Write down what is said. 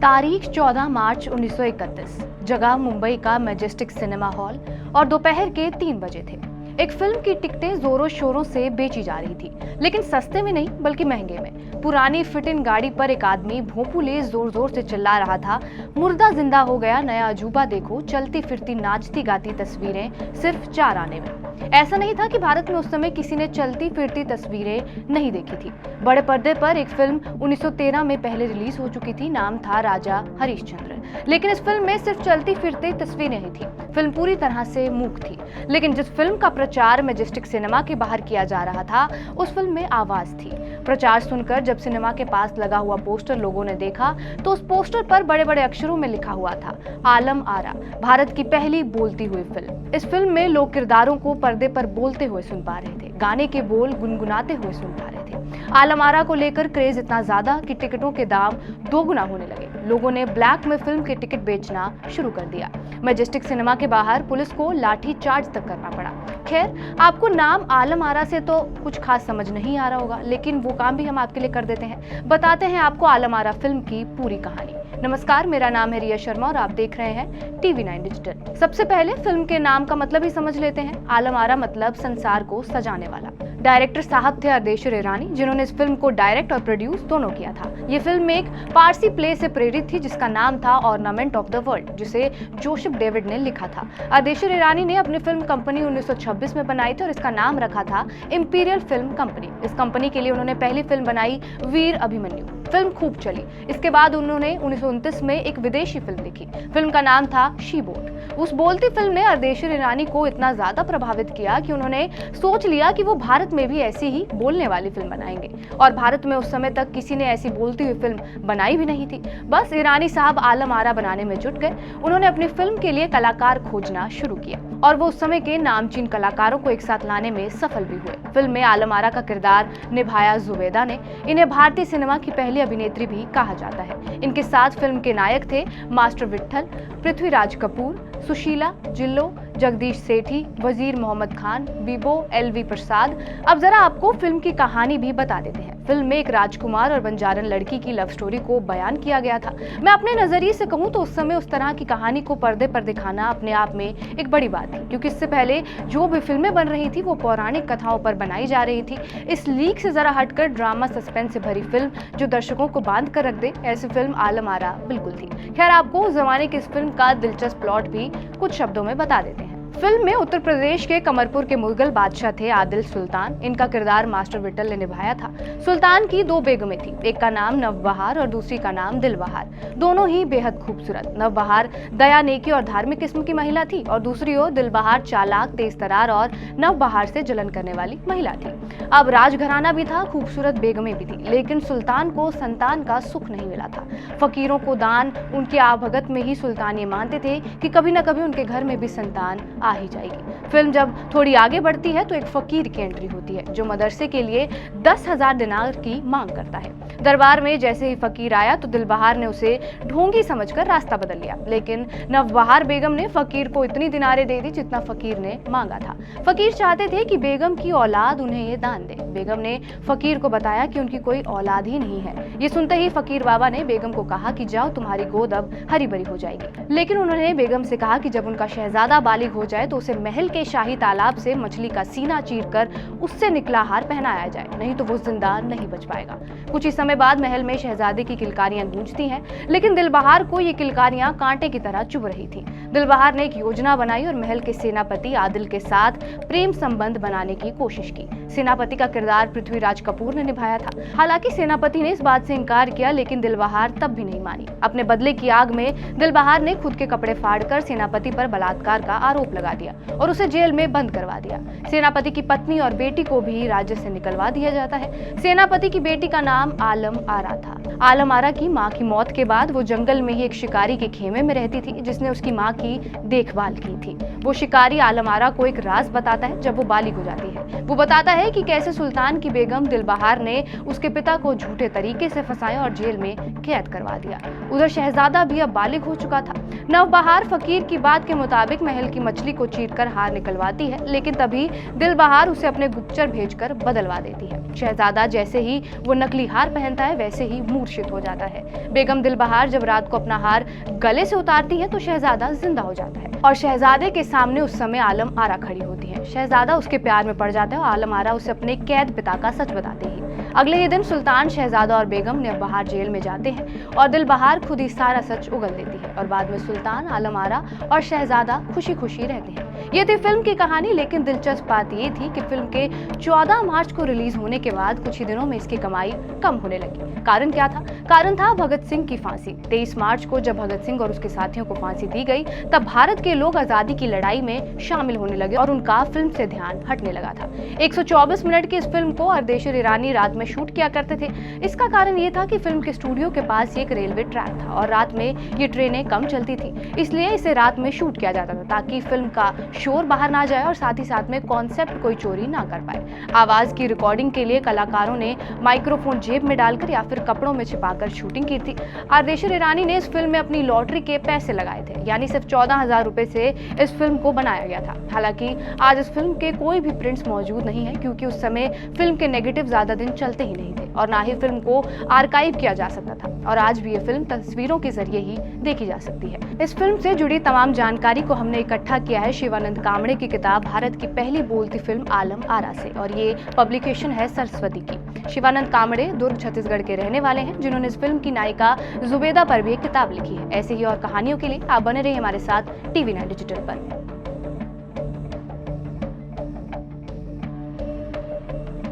तारीख 14 मार्च 1931, जगह मुंबई का मैजेस्टिक सिनेमा हॉल और दोपहर के 3 बजे थे। एक फिल्म की टिकटें जोरों शोरों से बेची जा रही थी, लेकिन सस्ते में नहीं बल्कि महंगे में। पुरानी फिट इन गाड़ी पर एक आदमी भोंपू ले जोर जोर से चिल्ला रहा था, मुर्दा जिंदा हो गया, नया अजूबा देखो, चलती फिरती नाचती गाती तस्वीरें सिर्फ 4 आने में। ऐसा नहीं था कि भारत में उस समय किसी ने चलती फिरती तस्वीरें नहीं देखी थी। बड़े पर्दे पर एक फिल्म 1913 में पहले रिलीज हो चुकी थी, नाम था राजा हरिश्चंद्र। लेकिन इस फिल्म में सिर्फ चलती फिरती तस्वीरें ही थी। फिल्म पूरी तरह से मूक थी। लेकिन जिस फिल्म का प्रचार मैजेस्टिक सिनेमा के बाहर किया जा रहा था, उस फिल्म में आवाज थी। प्रचार सुनकर जब सिनेमा के पास लगा हुआ पोस्टर लोगों ने देखा तो उस पोस्टर पर बड़े बड़े अक्षरों में लिखा हुआ था, आलम आरा, भारत की पहली बोलती हुई फिल्म। इस फिल्म में लोग किरदारों को पर्दे पर बोलते हुए सुन पा रहे थे, गाने के बोल गुनगुनाते हुए सुन पा रहे थे। आलम आरा को लेकर क्रेज इतना ज्यादा कि टिकटों के दाम 2 गुना होने लगे। लोगों ने ब्लैक में फिल्म के टिकट बेचना शुरू कर दिया। मैजेस्टिक सिनेमा के बाहर पुलिस को लाठी चार्ज तक करना पड़ा। खैर, आपको नाम आलम आरा से तो कुछ खास समझ नहीं आ रहा होगा, लेकिन वो काम भी हम आपके लिए कर देते हैं। बताते हैं आपको आलम आरा फिल्म की पूरी कहानी। नमस्कार, मेरा नाम है रिया शर्मा और आप देख रहे हैं TV9 डिजिटल। सबसे पहले फिल्म के नाम का मतलब ही समझ लेते हैं। आलम आरा मतलब संसार को सजाने वाला। डायरेक्टर साहब थे अर्देशीर ईरानी, जिन्होंने इस फिल्म को डायरेक्ट और प्रोड्यूस दोनों किया था। ये फिल्म एक पारसी प्ले से प्रेरित थी जिसका नाम था ऑर्नामेंट ऑफ द वर्ल्ड, जिसे जोसेफ डेविड ने लिखा था। अर्देशीर ईरानी ने अपनी फिल्म कंपनी 1926 में बनाई थी और इसका नाम रखा था इंपीरियल फिल्म कंपनी। इस कंपनी के लिए उन्होंने पहली फिल्म बनाई वीर अभिमन्यु। फिल्म खूब चली। इसके बाद उन्होंने 1929 में एक विदेशी फिल्म लिखी। फिल्म का नाम था शी बोट। उस बोलती फिल्म ने अर्देशीर ईरानी को इतना ज्यादा प्रभावित किया कि उन्होंने सोच लिया कि वो भारत में भी ऐसी ही बोलने वाली फिल्म बनाएंगे। और भारत में उस समय तक किसी ने ऐसी बोलती हुई फिल्म बनाई भी नहीं थी। बस ईरानी साहब आलम आरा बनाने में जुट गए। उन्होंने अपनी फिल्म के लिए कलाकार खोजना शुरू किया और वो उस समय के नामचीन कलाकारों को एक साथ लाने में सफल भी हुए। फिल्म में आलम आरा का किरदार निभाया जुबैदा ने। इन्हें भारतीय सिनेमा की पहली अभिनेत्री भी कहा जाता है। इनके साथ फिल्म के नायक थे मास्टर विट्ठल, पृथ्वीराज कपूर, सुशीला, जिल्लो, जगदीश सेठी, वजीर मोहम्मद खान, बीबो, LV प्रसाद। अब जरा आपको फिल्म की कहानी भी बता देते हैं। फिल्म में एक राजकुमार और बंजारन लड़की की लव स्टोरी को बयान किया गया था। मैं अपने नजरिए से कहूँ तो उस समय उस तरह की कहानी को पर्दे पर दिखाना अपने आप में एक बड़ी बात थी, क्योंकि इससे पहले जो भी फिल्में बन रही थी वो पौराणिक कथाओं पर बनाई जा रही थी। इस लीक से जरा हटकर ड्रामा सस्पेंस से भरी फिल्म जो दर्शकों को बांध कर रख दे, ऐसी फिल्म आलम आरा बिल्कुल थी। खैर, आपको उस जमाने की इस फिल्म का दिलचस्प प्लॉट भी कुछ शब्दों में बता देते हैं। फिल्म में उत्तर प्रदेश के कमरपुर के मुगल बादशाह थे आदिल सुल्तान। इनका किरदार मास्टर विट्ठल ने निभाया था। सुल्तान की 2 बेगमें थी, एक का नाम नवबहार और दूसरी का नाम दिलबहार। दोनों ही बेहद खूबसूरत। नवबहार दया, नेकी और धार्मिक किस्म की महिला थी और दूसरी ओर दिलबहार चालाक, तेज तरार और नवबहार से जलन करने वाली महिला थी। अब राजघराना भी था, खूबसूरत बेगमें भी थी, लेकिन सुल्तान को संतान का सुख नहीं मिला था। फकीरों को दान, उनकी आवभगत में ही सुल्तान ये मानते थे कि कभी न कभी उनके घर में भी संतान आ ही जाएगी। फिल्म जब थोड़ी आगे बढ़ती है तो एक फकीर की एंट्री होती है जो मदरसे के लिए 10,000 दिनार की मांग करता है। दरबार में जैसे ही फकीर आया तो दिलबहार ने उसे ढोंगी समझकर रास्ता बदल लिया, लेकिन नवबहार बेगम ने फकीर को इतनी दिनारें दे दी जितना फकीर ने मांगा था। फकीर चाहते थे कि बेगम की औलाद उन्हें ये दान दे। बेगम ने फकीर को बताया कि उनकी कोई औलाद ही नहीं है। ये सुनते ही फकीर बाबा ने बेगम को कहा कि जाओ, तुम्हारी गोद अब हरी भरी हो जाएगी। लेकिन उन्होंने बेगम से कहा कि जब उनका शहजादा बालिग हो जाए तो उसे महल के शाही तालाब से मछली का सीना चीरकर उससे निकला हार पहनाया जाए, नहीं तो वो जिंदा नहीं बच पाएगा। कुछ ही समय बाद महल में शहजादे की किलकारियां गूंजती हैं, लेकिन दिलबहार को ये किलकारियां कांटे की तरह चुभ रही थी। दिलबहार ने एक योजना बनाई और महल के सेनापति आदिल के साथ प्रेम संबंध बनाने की कोशिश की। सेनापति का किरदार पृथ्वीराज कपूर ने निभाया था। हालांकि सेनापति ने इस बात से इनकार किया, लेकिन दिलबहार तब भी नहीं मानी। अपने बदले की आग में दिलबहार ने खुद के कपड़े फाड़कर सेनापति पर बलात्कार का आरोप लगा दिया और उसे जेल में बंद करवा दिया। सेनापति की पत्नी और बेटी को भी राज्य से निकलवा दिया जाता है। सेनापति की बेटी का नाम आलम आरा था। आलम आरा की मां की मौत के बाद वो जंगल में ही एक शिकारी के खेमे में रहती थी, जिसने उसकी मां की देखभाल की थी। वो शिकारी आलम आरा को एक राज बताता है जब वो बालिग हो जाती है। वो बताता है कि कैसे सुल्तान की बेगम दिलबहार ने उसके पिता को झूठे तरीके से फंसाया और जेल में कैद करवा दिया। उधर शहजादा भी अब बालिग हो चुका था। नवबहार फकीर की बात के मुताबिक महल की मछली को चीरकर हार निकलवाती है, लेकिन तभी दिलबहार उसे अपने गुप्तचर भेजकर बदलवा देती है। शहजादा जैसे ही वो नकली हार पहनता है वैसे ही मूर्छित हो जाता है। बेगम दिलबहार जब रात को अपना हार गले से उतारती है तो शहजादा जिंदा हो जाता है और शहजादे के सामने उस समय आलम आरा खड़ी होती है। शहजादा उसके प्यार में पड़ जाता है और आलम आरा उसे अपने कैद पिता का सच बताते ही अगले ही दिन सुल्तान, शहजादा और बेगम दिलबहार जेल में जाते हैं और दिलबहार खुद ही सारा सच उगल देती है और बाद में सुल्तान, आलम आरा और शहजादा खुशी खुशी रहते हैं। ये थी फिल्म की कहानी, लेकिन दिलचस्प बात ये थी कि फिल्म के 14 मार्च को रिलीज होने के बाद कुछ ही दिनों में इसकी कमाई कम होने लगी। कारण क्या था? कारण था भगत सिंह की फांसी। 23 मार्च को जब भगत सिंह और उसके साथियों को फांसी दी गई तब भारत के लोग आजादी की लड़ाई में शामिल होने लगे और उनका फिल्म से ध्यान हटने लगा था। 124 मिनट की इस फिल्म को अर्देशीर ईरानी रात में शूट किया करते थे। इसका कारण ये था कि फिल्म के स्टूडियो के पास एक रेलवे ट्रैक था और रात में ये ट्रेनें कम चलती थी, इसलिए इसे रात में शूट किया जाता था ताकि फिल्म का शोर बाहर ना जाए और साथ ही साथ में कॉन्सेप्ट कोई चोरी ना कर पाए। आवाज की रिकॉर्डिंग के लिए कलाकारों ने माइक्रोफोन जेब में डालकर या फिर कपड़ों में छिपाकर शूटिंग की थी। अर्देशीर ईरानी ने इस फिल्म में अपनी लॉटरी के पैसे लगाए थे, यानी सिर्फ 14,000 रुपए से इस फिल्म को बनाया गया था। हालांकि आज इस फिल्म के कोई भी प्रिंट्स मौजूद नहीं है क्योंकि उस समय फिल्म के नेगेटिव ज्यादा दिन चलते ही नहीं थे और ना ही फिल्म को आर्काइव किया जा सकता था और आज भी ये फिल्म तस्वीरों के जरिए ही देखी जा सकती है। इस फिल्म से जुड़ी तमाम जानकारी को हमने इकट्ठा किया है शिवानंद कामड़े की किताब भारत की पहली बोलती फिल्म आलम आरा से और ये पब्लिकेशन है सरस्वती की। शिवानंद कामड़े दुर्ग छत्तीसगढ़ के रहने वाले हैं जिन्होंने इस फिल्म की नायिका जुबेदा पर भी एक किताब लिखी है। ऐसे ही और कहानियों के लिए आप बने रहिए हमारे साथ TV9 डिजिटल पर।